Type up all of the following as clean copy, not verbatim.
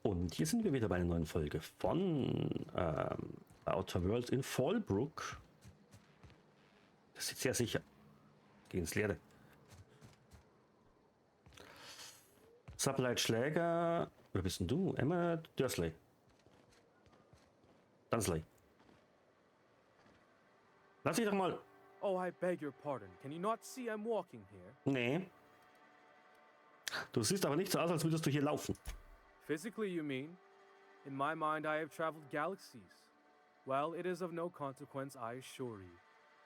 Und hier sind wir wieder bei einer neuen Folge von Outer Worlds in Fallbrook. Das ist sehr sicher. Geh ins Leere. Sublight-Schläger. Wer bist denn du? Emma Dursley. Dunsley. Lass dich doch mal. Oh, I beg your pardon. Can you not see I'm walking here? Nee. Du siehst aber nicht so aus, als würdest du hier laufen. Physically, you mean? In my mind, I have traveled galaxies. Well, it is of no consequence, I assure you.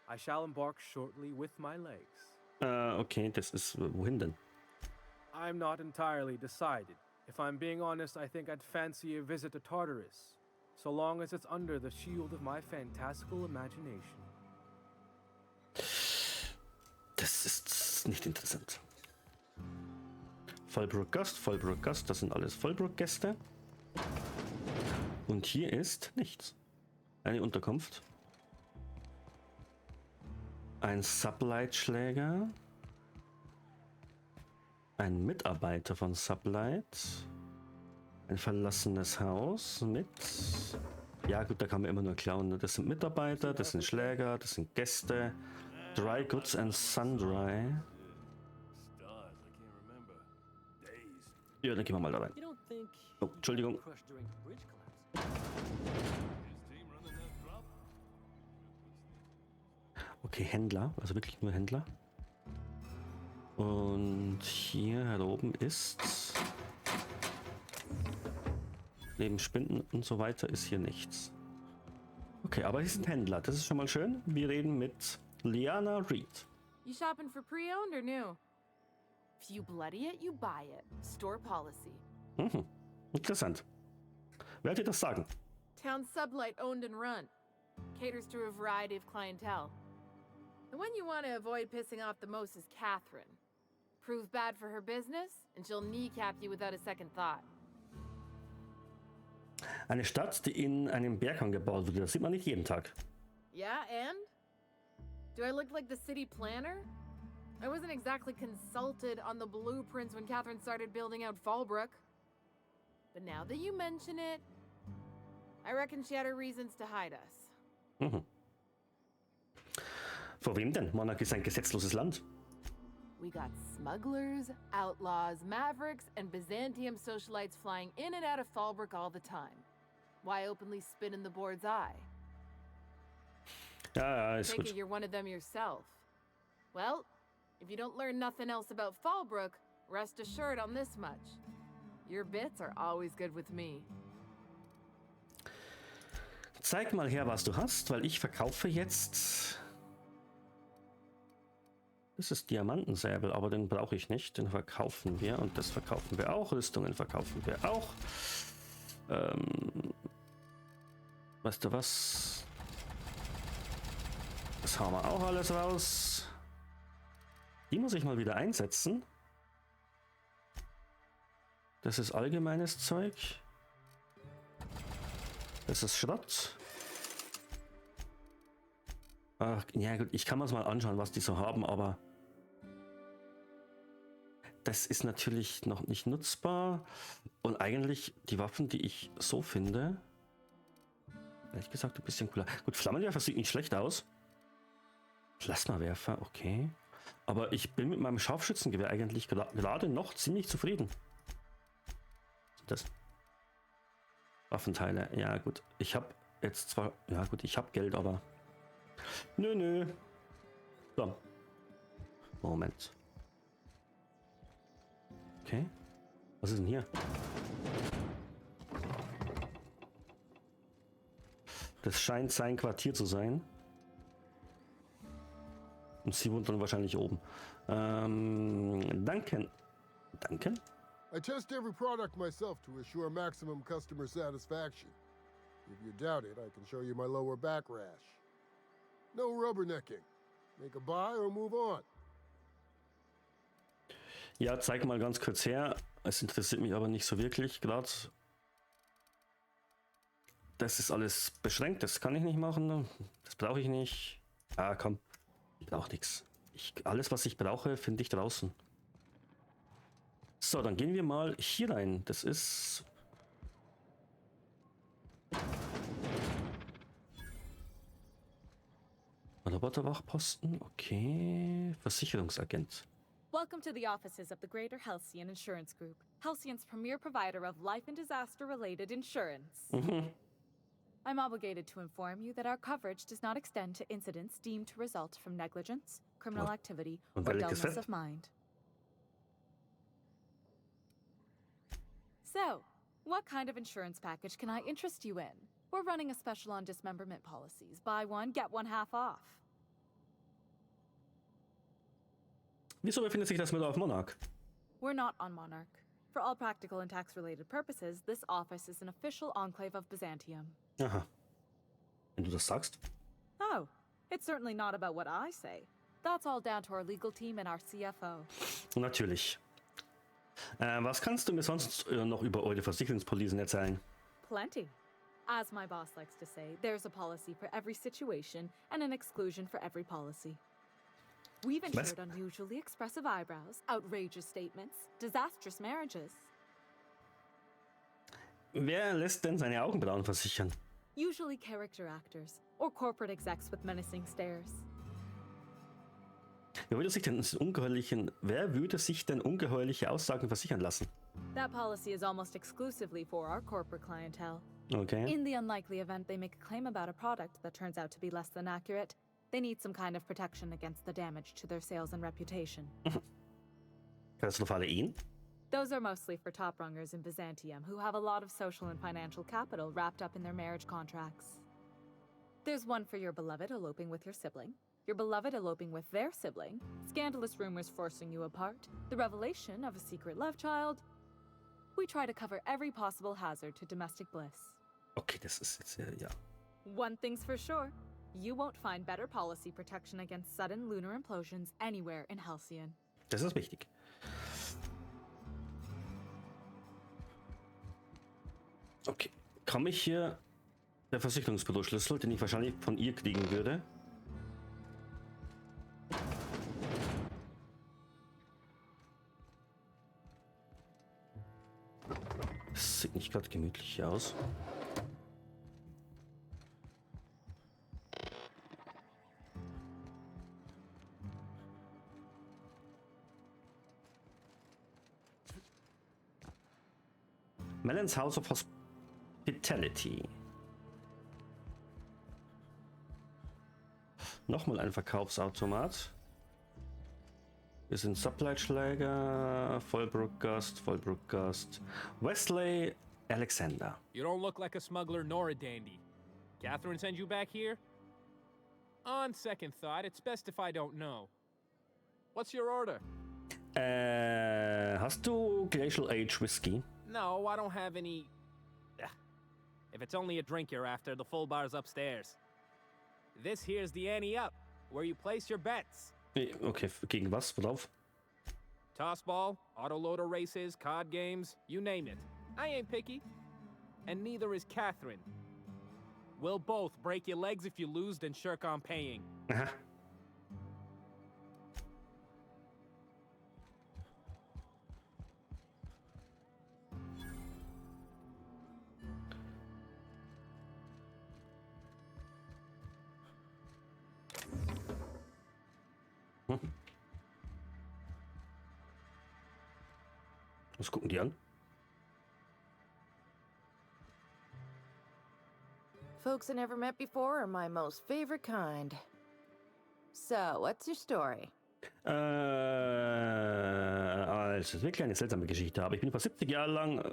I shall embark shortly with my legs. Okay, das ist wohin denn? I'm not entirely decided. If I'm being honest, I think I'd fancy a visit to Tartarus, so long as it's under the shield of my fantastical imagination. Das ist nicht interessant. Fallbrook-Gast, das sind alles Fallbrook-Gäste. Und hier ist nichts. Eine Unterkunft. Ein Sublight-Schläger. Ein Mitarbeiter von Sublight. Ein verlassenes Haus mit... Ja gut, da kann man immer nur klauen. Ne? Das sind Mitarbeiter, das sind Schläger, das sind Gäste. Dry Goods and Sundry. Ja, dann gehen wir mal da rein. Oh, Entschuldigung. Okay, Händler, also wirklich nur Händler. Und hier oben ist... Neben Spinden und so weiter ist hier nichts. Okay, aber hier sind Händler, das ist schon mal schön. Wir reden mit Liana Reed. You shopping for pre-owned or new? If you bloody it, you buy it. Store policy. Mhm. Interessant. Wer hat dir das sagen? Town Sublight owned and run. Caters to a variety of clientele. The one you want to avoid pissing off the most is Catherine. Prove bad for her business, and she'll kneecap you without a second thought. Eine Stadt, die in einem Berghang gebaut wurde, das sieht man nicht jeden Tag. Yeah, and? Do I look like the city planner? I wasn't exactly consulted on the blueprints when Catherine started building out Fallbrook. But now that you mention it, I reckon she had her reasons to hide us. Mhm. Vor wem denn? Monarch ist ein gesetzloses Land. We got smugglers, outlaws, mavericks, and Byzantium socialites flying in and out of Fallbrook all the time. Why openly spit in the board's eye? Ja, ist Take gut. it you're one of them yourself. Well, if you don't learn nothing else about Fallbrook, rest assured on this much. Your bits are always good with me. Zeig mal her, was du hast, weil ich verkaufe jetzt... Das ist Diamantensäbel, aber den brauche ich nicht. Den verkaufen wir und das verkaufen wir auch. Rüstungen verkaufen wir auch. Weißt du was? Das hauen wir auch alles raus. Die muss ich mal wieder einsetzen. Das ist allgemeines Zeug. Das ist Schrott. Ach, ja gut, ich kann mir das mal anschauen, was die so haben, aber das ist natürlich noch nicht nutzbar. Und eigentlich die Waffen, die ich so finde, ehrlich gesagt ein bisschen cooler. Gut, Flammenwerfer sieht nicht schlecht aus. Plasmawerfer, okay. Aber ich bin mit meinem Scharfschützengewehr eigentlich gerade noch ziemlich zufrieden. Was ist das? Waffenteile, ja gut. Ich habe jetzt zwar, ja gut, ich habe Geld, aber... Nö. So. Moment. Okay. Was ist denn hier? Das scheint sein Quartier zu sein. Und sie wohnt dann wahrscheinlich oben. Danke. I test every product myself to assure maximum customer satisfaction. If you doubt it, I can show you my lower back rash. No rubbernecking. Make a buy or move on. Ja, zeig mal ganz kurz her. Es interessiert mich aber nicht so wirklich gerade. Das ist alles beschränkt, das kann ich nicht machen. Das brauche ich nicht. Ah, komm. Ich brauche nichts. Alles, was ich brauche, finde ich draußen. So, dann gehen wir mal hier rein. Das ist Roboterwachposten, okay. Versicherungsagent. Welcome to the offices of the Greater Halcyon Insurance Group, Halcyon's premier provider of life and disaster-related insurance. I'm obligated to inform you that our coverage does not extend to incidents deemed to result from negligence, criminal activity, or dullness of mind. So, what kind of insurance package can I interest you in? We're running a special on dismemberment policies. Buy one, get one half off. Wieso befindet sich das mit auf Monarch? We're not on Monarch. For all practical and tax-related purposes, this office is an official enclave of Byzantium. Aha. Wenn du das sagst. Oh, it's certainly not about what I say. That's all down to our legal team and our CFO. Natürlich. Was kannst du mir sonst noch über eure Versicherungspolicen erzählen? Plenty. As my boss likes to say, there's a policy for every situation and an exclusion for every policy. We've insured unusually expressive eyebrows, outrageous statements, disastrous marriages. Wer lässt denn seine Augenbrauen versichern? Usually character actors or corporate execs with menacing stares. Wer würde sich denn ungeheuerliche Aussagen versichern lassen? That policy is almost exclusively for our corporate clientele. Okay. In the unlikely event they make a claim about a product that turns out to be less than accurate, they need some kind of protection against the damage to their sales and reputation. Katastrophale Ehen? Those are mostly for top-rungers in Byzantium who have a lot of social and financial capital wrapped up in their marriage contracts. There's one for your beloved eloping with your sibling, your beloved eloping with their sibling, scandalous rumors forcing you apart, the revelation of a secret love child. We try to cover every possible hazard to domestic bliss. Okay, das ist jetzt, ja. One thing's for sure. You won't find better policy protection against sudden lunar implosions anywhere in Halcyon. Das ist wichtig. Okay, komme ich hier der Versicherungsbüroschlüssel, den ich wahrscheinlich von ihr kriegen würde? Das sieht nicht gerade gemütlich aus. Melons House of Hospitality. Nochmal ein Verkaufsautomat. Wir sind Supply-Schläger, Vollbruckgast. Wesley Alexander. You don't look like a smuggler nor a dandy. Catherine sent you back here? On second thought, it's best if I don't know. What's your order? Hast du Glacial Age Whiskey? No, I don't have any... If it's only a drink you're after, the full bar's upstairs. This here's the ante up, where you place your bets. Okay, gegen was? Worauf? Tossball, autoloader races, card games, you name it. I ain't picky. And neither is Catherine. We'll both break your legs if you lose, then shirk on paying. Aha. Was gucken die an? Folks I never met before are my most favorite kind. So, what's your story? Also, es ist wirklich eine seltsame Geschichte, aber ich bin vor 70 Jahren lang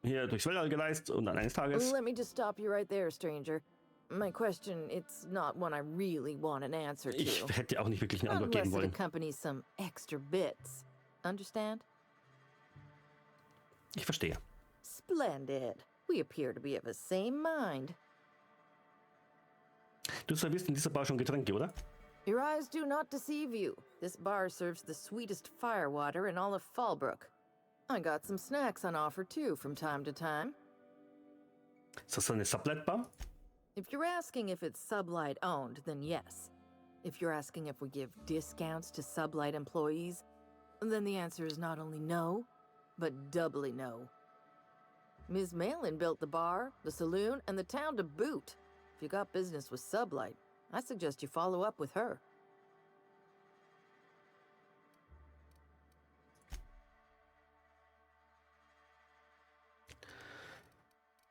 hier durchs Weltall gereist und dann eines Tages... Let me just stop you right there, stranger. My question, it's not one I really want an answer to. Ich hätte auch nicht wirklich eine Antwort geben Unless it wollen. accompanies some extra bits. Understand? Ich verstehe. Splendid. We appear to be of the same mind. Du servierst in dieser Bar schon Getränke, oder? Your eyes do not deceive you. This bar serves the sweetest firewater in all of Fallbrook. I got some snacks on offer too from time to time. Ist das so eine Sublet-Bar? If you're asking if it's Sublight owned, then yes. If you're asking if we give discounts to Sublight employees, then the answer is not only no, but doubly no. Ms. Malin built the bar, the saloon, and the town to boot. If you got business with Sublight, I suggest you follow up with her.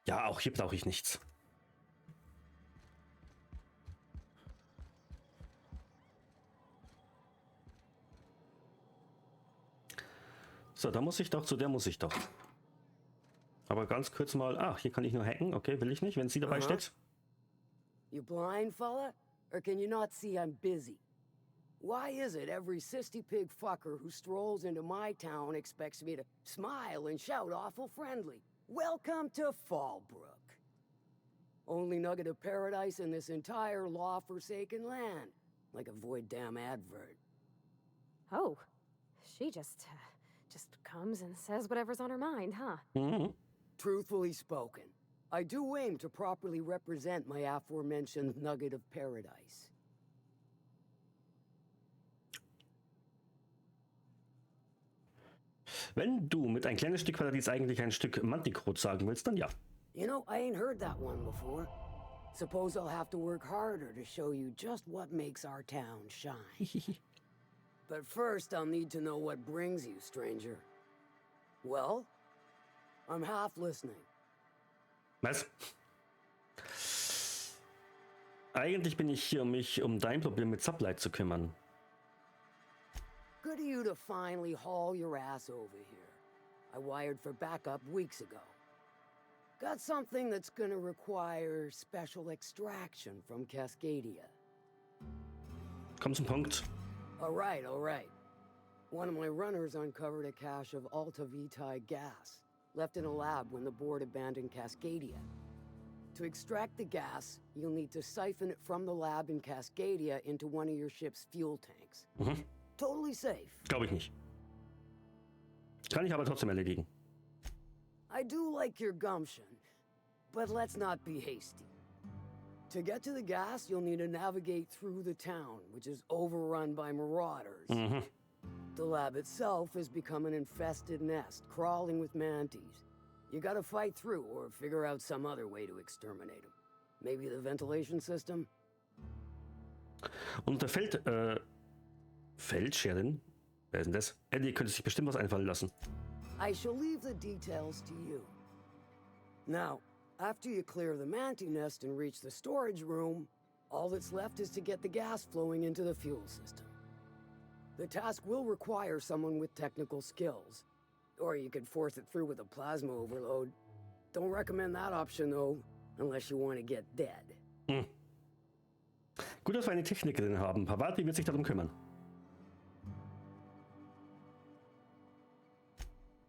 Ja, auch hier brauche ich nichts. So, da muss ich doch, zu der muss ich doch. Aber ganz kurz mal, ach, hier kann ich nur hacken. Okay, will ich nicht, wenn sie dabei steht. You blind, fella? Or can you not see I'm busy? Why is it every sissy pig fucker who strolls into my town expects me to smile and shout awful friendly? Welcome to Fallbrook. Only nugget of paradise in this entire law-forsaken land. Like a void damn advert. Oh, she just comes and says whatever's on her mind, huh? Mhm. Truthfully spoken, I do aim to properly represent my aforementioned nugget of paradise. Wenn du mit ein kleines Stück Paradies eigentlich ein Stück Mantikrot sagen willst, dann ja. You know, I ain't heard that one before. Suppose I'll have to work harder to show you just what makes our town shine. But first, I'll need to know what brings you, stranger. Well, I'm half listening. Was? Eigentlich bin ich hier, um mich um dein Problem mit Sublight zu kümmern. Good of you to finally haul your ass over here. I wired for backup weeks ago. Got something that's gonna require special extraction from Cascadia. Komm zum Punkt. All right, all right. One of my runners uncovered a cache of Alta Vitae gas, left in a lab when the board abandoned Cascadia. To extract the gas, you'll need to siphon it from the lab in Cascadia into one of your ship's fuel tanks. Totally safe. Glaube ich nicht. Kann ich aber trotzdem erledigen. I do like your gumption, but let's not be hasty. To get to the gas, you'll need to navigate through the town, which is overrun by marauders. The lab itself has become an infested nest, crawling with mantis. You gotta fight through or figure out some other way to exterminate them. Maybe the ventilation system? Und der Feldscherin? Wer ist denn das? Eddie könnte sich bestimmt was einfallen lassen. I shall leave the details to you. Now, after you clear the mantis nest and reach the storage room, all that's left is to get the gas flowing into the fuel system. The task will require someone with technical skills. Or you could force it through with a plasma overload. Don't recommend that option, though, unless you want to get dead. Gut, dass wir eine Technikerin haben. Pavati wird sich darum kümmern.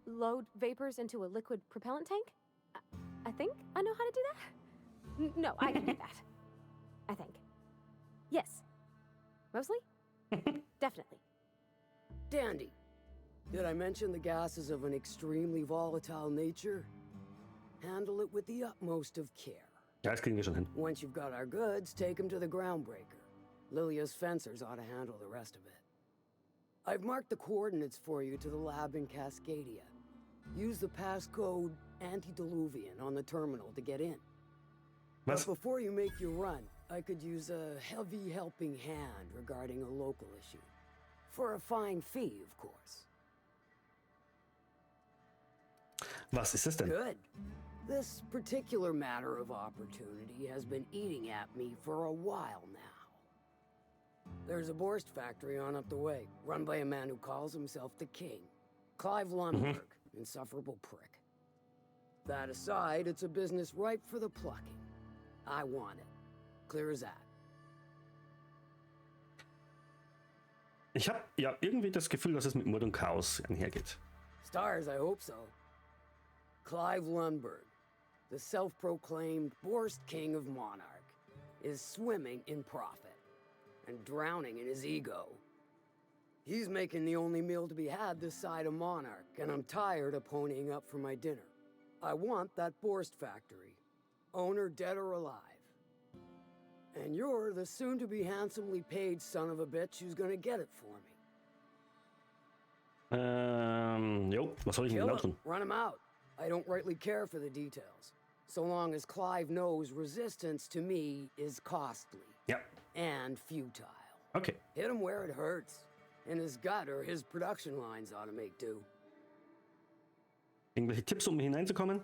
Load vapors into a liquid propellant tank? I think I know how to do that. No, I can do that. I think. Yes. Mostly? Definitely. Dandy. Did I mention the gas is of an extremely volatile nature? Handle it with the utmost of care. Ja, das kriegen wir schon hin. Once you've got our goods, take them to the groundbreaker. Lilia's fencers ought to handle the rest of it. I've marked the coordinates for you to the lab in Cascadia. Use the passcode Antediluvian on the terminal to get in. Was? But before you make your run, I could use a heavy helping hand regarding a local issue. For a fine fee, of course. Was ist es denn? Good. This particular matter of opportunity has been eating at me for a while now. There's a Borst factory on up the way, run by a man who calls himself the King. Clive Lundberg, insufferable prick. That aside, it's a business ripe for the plucking. I want it. Clear as that. Ich habe ja irgendwie das Gefühl, dass es mit Mord und Chaos einhergeht. Stars, I hope so. Clive Lundberg, the self-proclaimed Borst King of Monarch, is swimming in profit and drowning in his ego. He's making the only meal to be had this side of Monarch, and I'm tired of ponying up for my dinner. I want that Borst factory, owner dead or alive. And you're the soon-to-be handsomely paid son of a bitch who's gonna get it for me. Jo, was soll ich denn genau tun? Run him out. I don't rightly care for the details. So long as Clive knows resistance to me is costly. Ja, And futile. okay. Hit him where it hurts. In his gut or his production lines ought to make do. Irgendwelche Tipps, um hineinzukommen?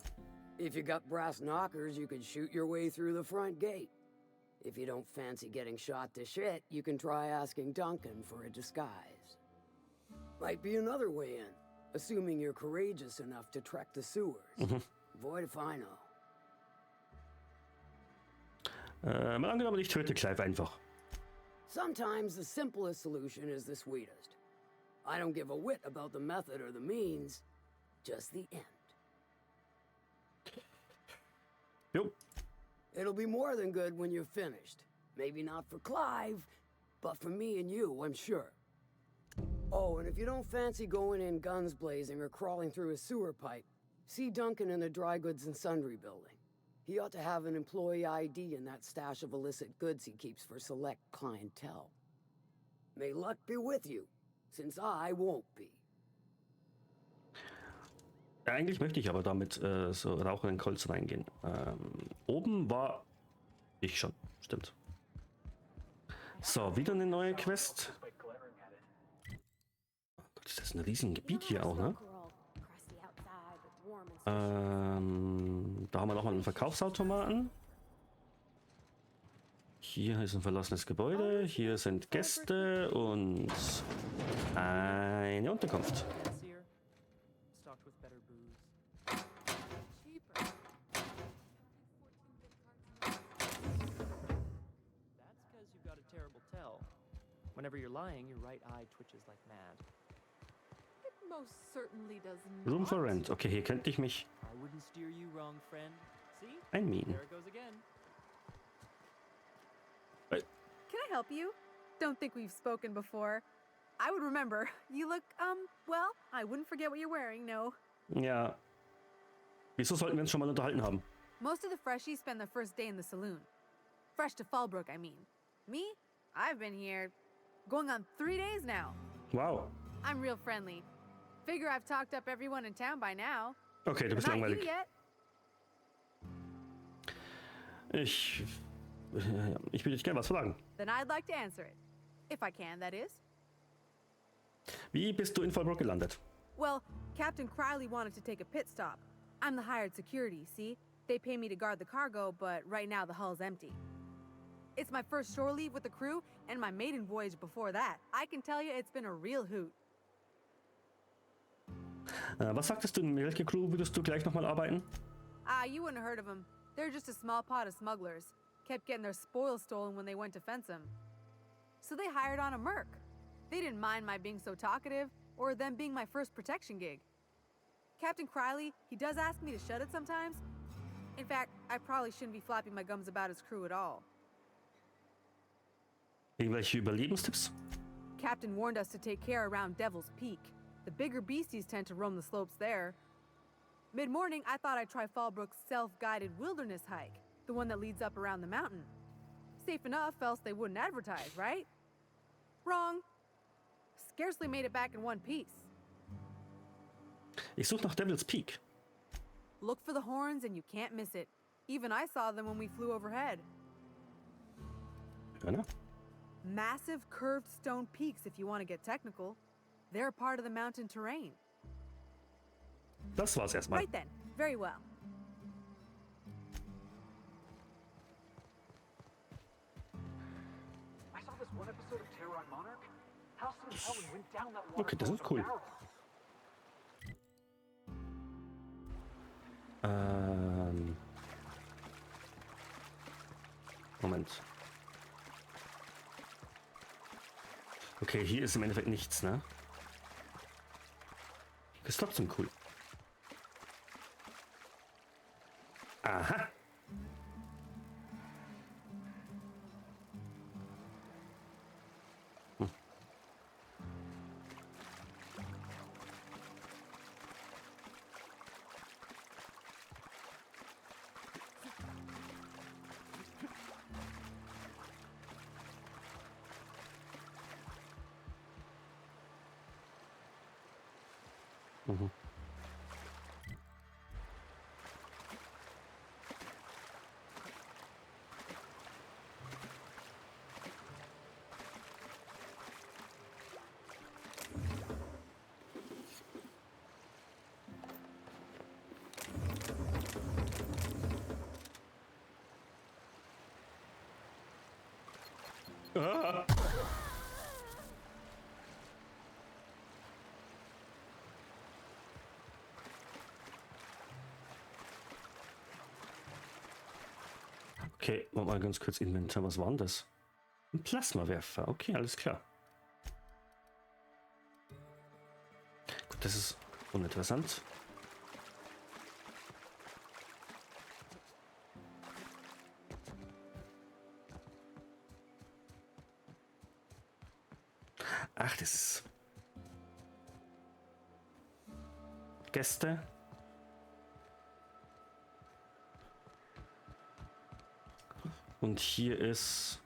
If you got brass knockers, you can shoot your way through the front gate. If you don't fancy getting shot to shit, you can try asking Duncan for a disguise. Might be another way in, assuming you're courageous enough to trek the sewers. Void if I know. Mal angenommen, ich töte Clive einfach. Sometimes the simplest solution is the sweetest. I don't give a whit about the method or the means, just the end. Jo. It'll be more than good when you're finished. Maybe not for Clive, but for me and you, I'm sure. Oh, and if you don't fancy going in guns blazing or crawling through a sewer pipe, see Duncan in the dry goods and sundry building. He ought to have an employee ID in that stash of illicit goods he keeps for select clientele. May luck be with you, since I won't be. Eigentlich möchte ich aber damit so Rauch in den Kolz reingehen. Oben war ich schon, stimmt. So, wieder eine neue Quest. Oh Gott, ist das ein riesiges Gebiet hier auch, ne? Da haben wir nochmal einen Verkaufsautomaten. Hier ist ein verlassenes Gebäude. Hier sind Gäste und eine Unterkunft. Whenever you're lying, your right eye twitches like mad. It most certainly does Room not. for rent. Okay, hier könnte ich mich I wouldn't steer you wrong, friend. See? einmieten. There it goes again. Can I help you? Don't think we've spoken before. I would remember. You look, well, I wouldn't forget what you're wearing, no. Ja. Wieso sollten wir uns schon mal unterhalten haben? Most of the freshies spend their first day in the saloon. Fresh to Fallbrook, I mean. Me? I've been here going on 3 days now. Wow. I'm real friendly. Figure I've talked up everyone in town by now. Okay, du But bist not you langweilig. yet. Ich würde dich gerne was fragen. Then I'd like to answer it. If I can, that is. Wie bist du in Fallbrook gelandet? Well, Captain Crowley wanted to take a pit stop. I'm the hired security, see? They pay me to guard the cargo, but right now the hull's empty. It's my first shore leave with the crew, and my maiden voyage before that. I can tell you it's been a real hoot. Was sagtest du, in welche Crew würdest du gleich nochmal arbeiten? You wouldn't have heard of them. They're just a small pot of smugglers. Kept getting their spoils stolen when they went to fence them. So they hired on a merc. They didn't mind my being so talkative, or them being my first protection gig. Captain Crowley, he does ask me to shut it sometimes. In fact, I probably shouldn't be flapping my gums about his crew at all. Irgendwelche Überlebenstipps? Captain warned us to take care around Devil's Peak. The bigger beasties tend to roam the slopes there. Mid-morning, I thought I'd try Fallbrook's self-guided wilderness hike, the one that leads up around the mountain. Safe enough, else they wouldn't advertise, right? Wrong. Scarcely made it back in one piece. Ich suche nach Devil's Peak. Look for the horns and you can't miss it. Even I saw them when we flew overhead. Genau. Massive curved stone peaks, if you want to get technical. They're a part of the mountain terrain. Das war's erstmal. Right then. Very well. I saw this one episode of Terror on Monarch. Halcyon and Helen went down that Okay, das waterfall ist with a cool. barrel. Moment. Okay, hier ist im Endeffekt nichts, ne? Das ist trotzdem cool. Aha. Ah. Okay, mal ganz kurz Inventar. Was war denn das? Ein Plasmawerfer. Okay, alles klar. Gut, das ist uninteressant. Ach, das ist Gäste. Und hier ist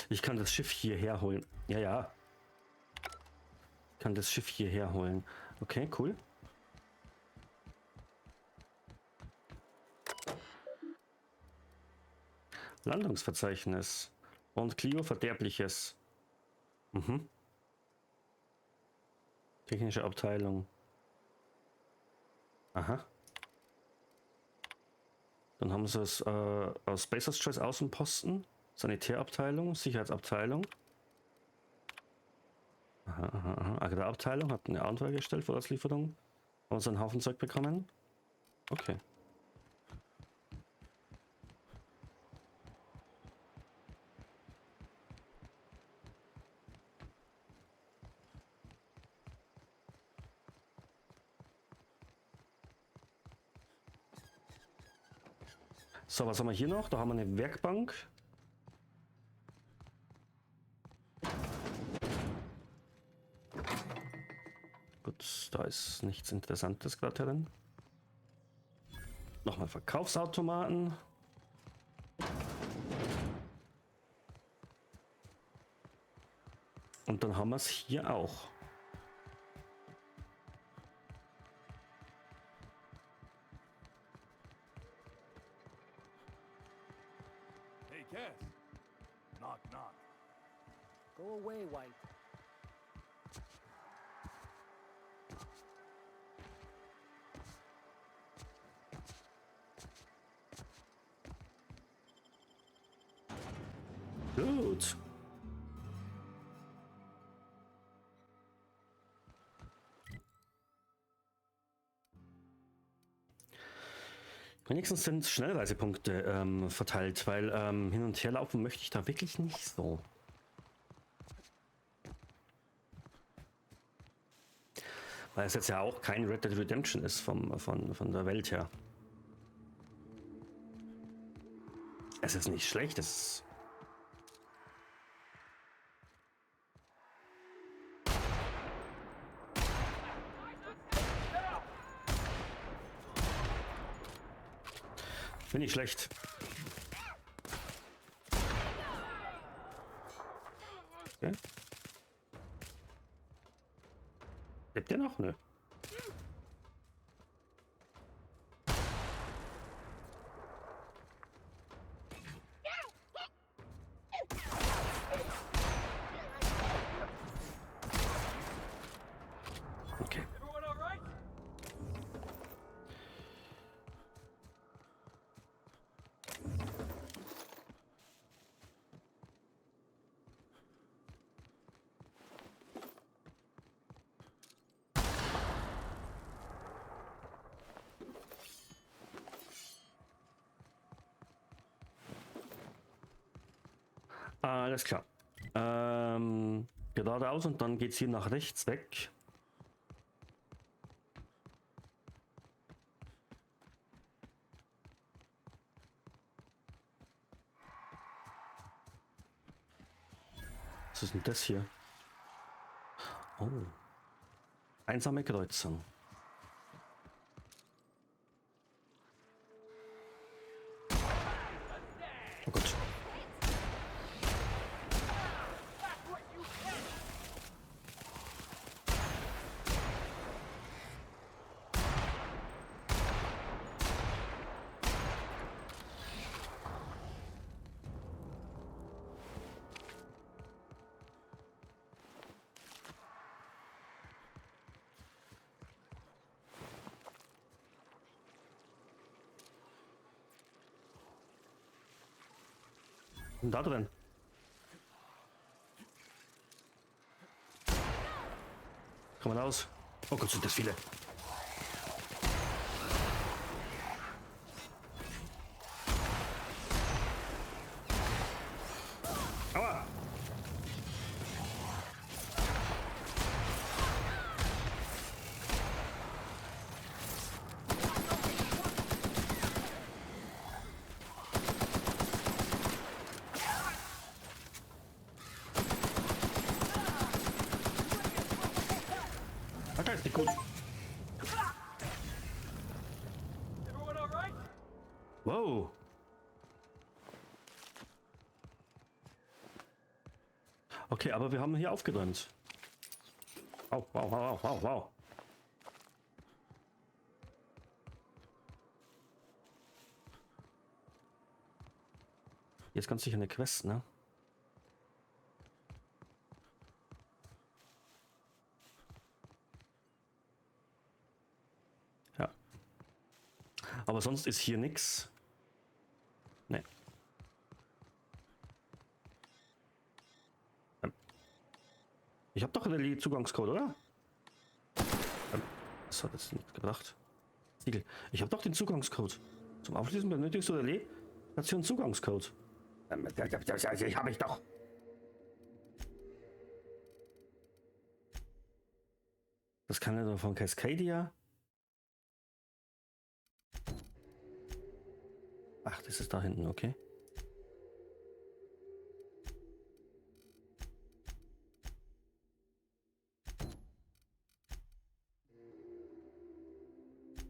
ich kann das Schiff hierher holen. Ja, ja. Ich kann das Schiff hierher holen. Okay, cool. Landungsverzeichnis. Und Clio Verderbliches. Mhm. Technische Abteilung. Aha. Dann haben sie es aus Spacer's Choice Außenposten. Sanitärabteilung, Sicherheitsabteilung. Aha, aha, aha. Agrarabteilung hat eine Antwort gestellt vor Auslieferung. Haben sie einen Haufen Zeug bekommen? Okay. So, was haben wir hier noch? Da haben wir eine Werkbank. Gut, da ist nichts Interessantes gerade drin. Nochmal Verkaufsautomaten. Und dann haben wir es hier auch. Hey, Cass. Knock, knock. Go away, White. Gut. Wenigstens sind Schnellreisepunkte verteilt, weil hin und her laufen möchte ich da wirklich nicht so. Weil es jetzt ja auch kein Red Dead Redemption ist von der Welt her. Es ist nicht schlecht, es ist nicht schlecht. Okay. Lebt der noch? Nö. Okay. Alles klar. Geradeaus und dann geht es hier nach rechts weg. Was ist denn das hier? Oh. Einsame Kreuzung. Oh Gott. Und da drin. Komm mal raus. Oh Gott, sind das viele. Aua! Das ist nicht gut. Everyone all right? Wow. Okay, aber wir haben hier aufgeräumt. Wow, wow, wow, wow, wow. Jetzt ganz sicher eine Quest, ne? Ja. Aber sonst ist hier nichts. Ne. Ich habe doch einen Zugangscode, oder? Das hat jetzt nichts gebracht. Siegel. Ich habe doch den Zugangscode. Zum Aufschließen benötigst du Relais Station Zugangscode. Ich habe ich doch. Das kann ja doch von Cascadia. Ach, das ist da hinten, okay.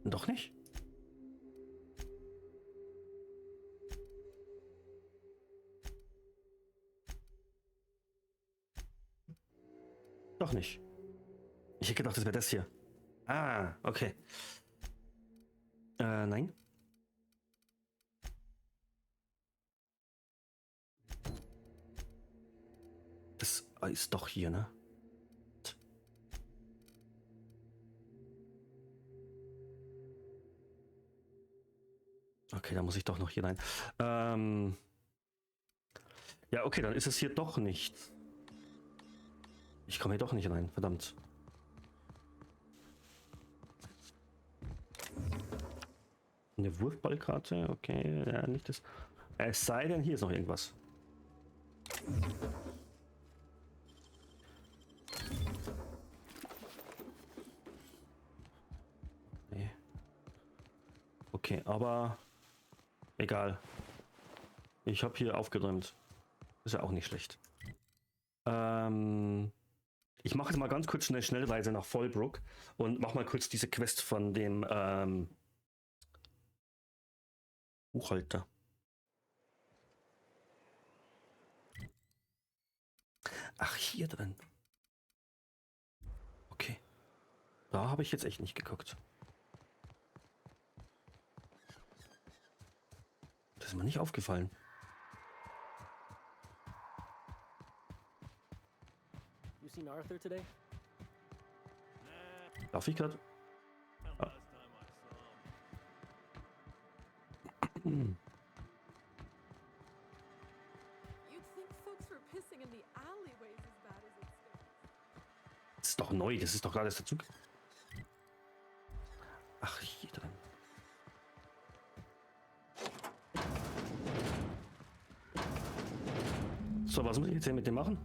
Doch nicht? Doch nicht. Ich hätte gedacht, das wäre das hier. Ah, okay. Nein. Das ist doch hier, ne? Okay, da muss ich doch noch hier rein. Ja, okay, dann ist es hier doch nicht. Ich komme hier doch nicht rein, verdammt. Eine Wurfballkarte, okay, ja, nicht das. Es sei denn, hier ist noch irgendwas. Nee. Okay, aber egal. Ich habe hier aufgeräumt. Ist ja auch nicht schlecht. Ich mache jetzt mal ganz kurz eine Schnellreise nach Fallbrook und mache mal kurz diese Quest von dem Buchhalter. Ach, hier drin. Okay. Da habe ich jetzt echt nicht geguckt. Das ist mir nicht aufgefallen. You seen Arthur today? Darf ich gerade? Ah. You'd think folks were pissing in the alleyways as bad as it stinks. Das ist doch neu, das ist doch gerade erst dazu. Ach, hier drin. So, was muss ich jetzt hier mit dem machen?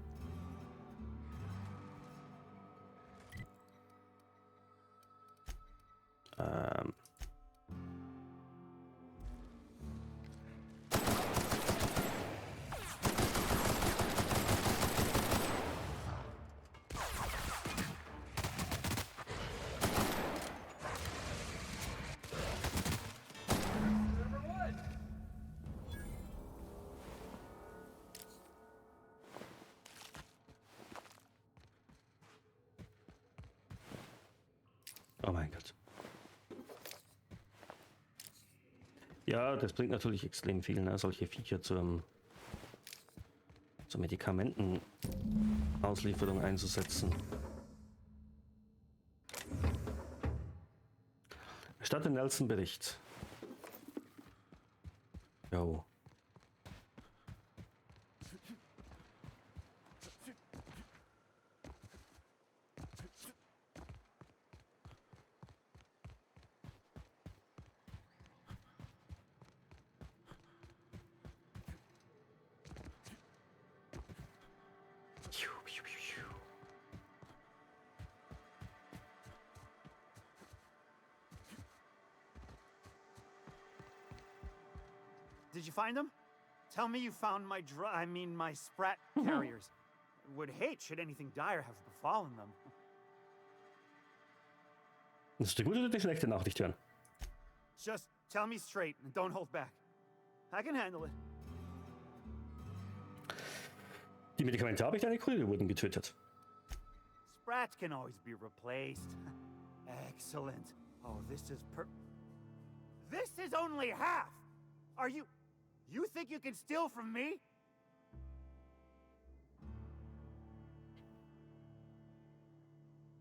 Oh mein Gott. Ja, das bringt natürlich extrem viel, ne? Solche Viecher zur Medikamentenauslieferung einzusetzen. Erstatte Nelson Bericht. Jo. Did you find them? Tell me you found my my sprat carriers. Would hate should anything dire have befallen them. Das ist die gute oder die schlechte Nachricht hören. Just tell me straight and don't hold back. I can handle it. Die Medikamente habe ich, deine Kollegen wurden getötet. Sprats can always be replaced. Excellent. Oh, this is only half. Are you think you can steal from me?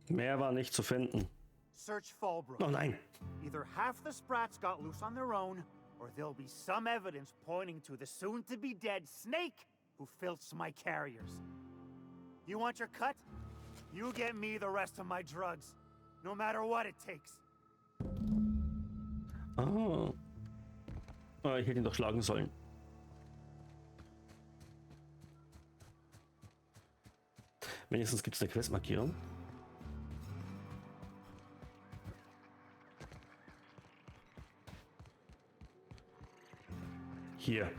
Mehr war nicht zu finden. Search Fallbrook. Oh nein. Either half the Sprats got loose on their own, or there'll be some evidence pointing to the soon-to-be-dead snake who filched my carriers. You want your cut? You get me the rest of my drugs, no matter what it takes. Oh. Oh, ich hätte ihn doch schlagen sollen. Wenigstens gibt es eine Questmarkierung. Hier.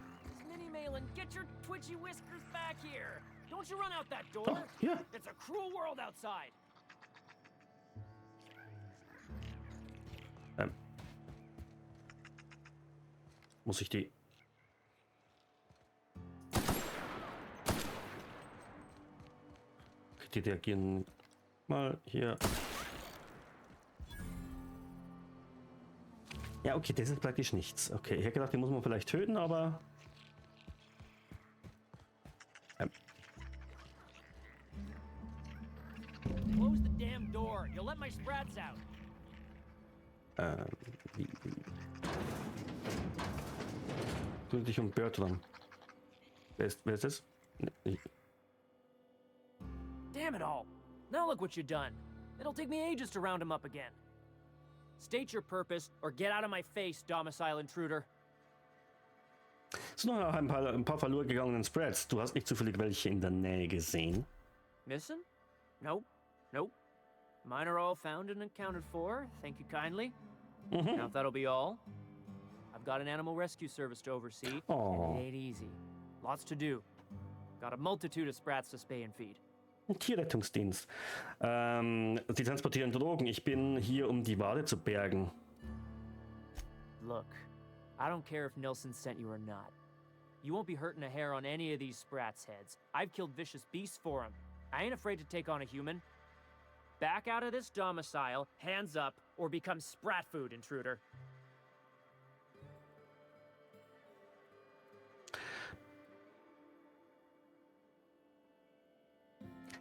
Mini-Malin, get your twitchy whiskers back here. Don't you run out that door. Oh, hier. It's a cruel world outside. Muss ich die... Die reagieren mal hier. Ja, okay, das ist praktisch nichts. Okay, ich hätte gedacht, den muss man vielleicht töten, aber... Close the damn door. You'll let my sprats out. Kümmere dich um Bertram. Wer ist das? Nee. Damn it all. Now look what you've done. It'll take me ages to round him up again. State your purpose or get out of my face, domicile intruder. Es sind noch ein paar verloren gegangenen Spreads. Du hast nicht zufällig welche in der Nähe gesehen? Missing? Nope. Nope. Mine are all found and accounted for. Thank you kindly. Now if that'll be all, I've got an animal rescue service to oversee, and it ain't easy. Lots to do. Got a multitude of sprats to spay and feed. Ein Tierrettungsdienst. Sie transportieren Drogen. Ich bin hier, um die Ware zu bergen. Look, I don't care if Nelson sent you or not. You won't be hurting a hair on any of these sprats' heads. I've killed vicious beasts for them. I ain't afraid to take on a human. Back out of this domicile, hands up, or become sprat food, intruder.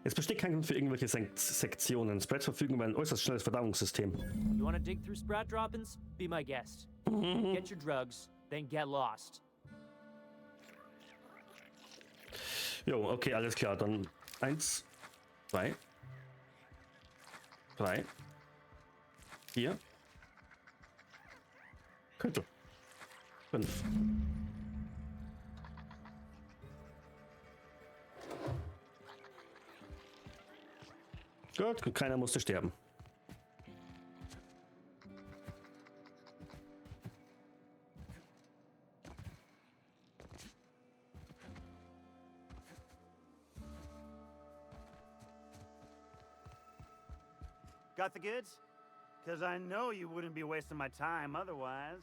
Es besteht kein Grund für irgendwelche Sektionen. Sprats verfügen über ein äußerst schnelles Verdauungssystem. You wanna dig through sprat droppings? Be my guest. Get your drugs, then get lost. Jo, okay, alles klar. Dann 1, 2, 3, 4, könnte 5. Gut, keiner musste sterben. Got the goods? Because I know you wouldn't be wasting my time otherwise.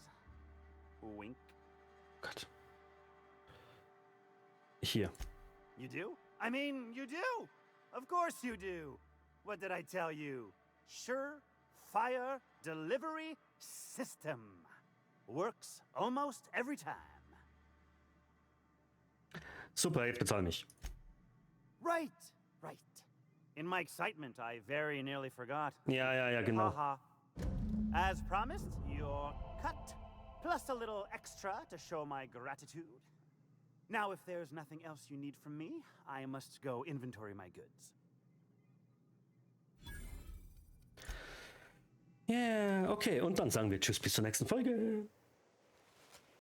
Wink. Gott. Hier. You do? I mean, you do! Of course you do! What did I tell you? Sure-fire delivery system. Works almost every time. Super, jetzt bezahl mich. Right. In my excitement, I very nearly forgot. Ja, genau. Haha. As promised, your cut, plus a little extra to show my gratitude. Now, if there's nothing else you need from me, I must go inventory my goods. Ja, okay, und dann sagen wir Tschüss bis zur nächsten Folge.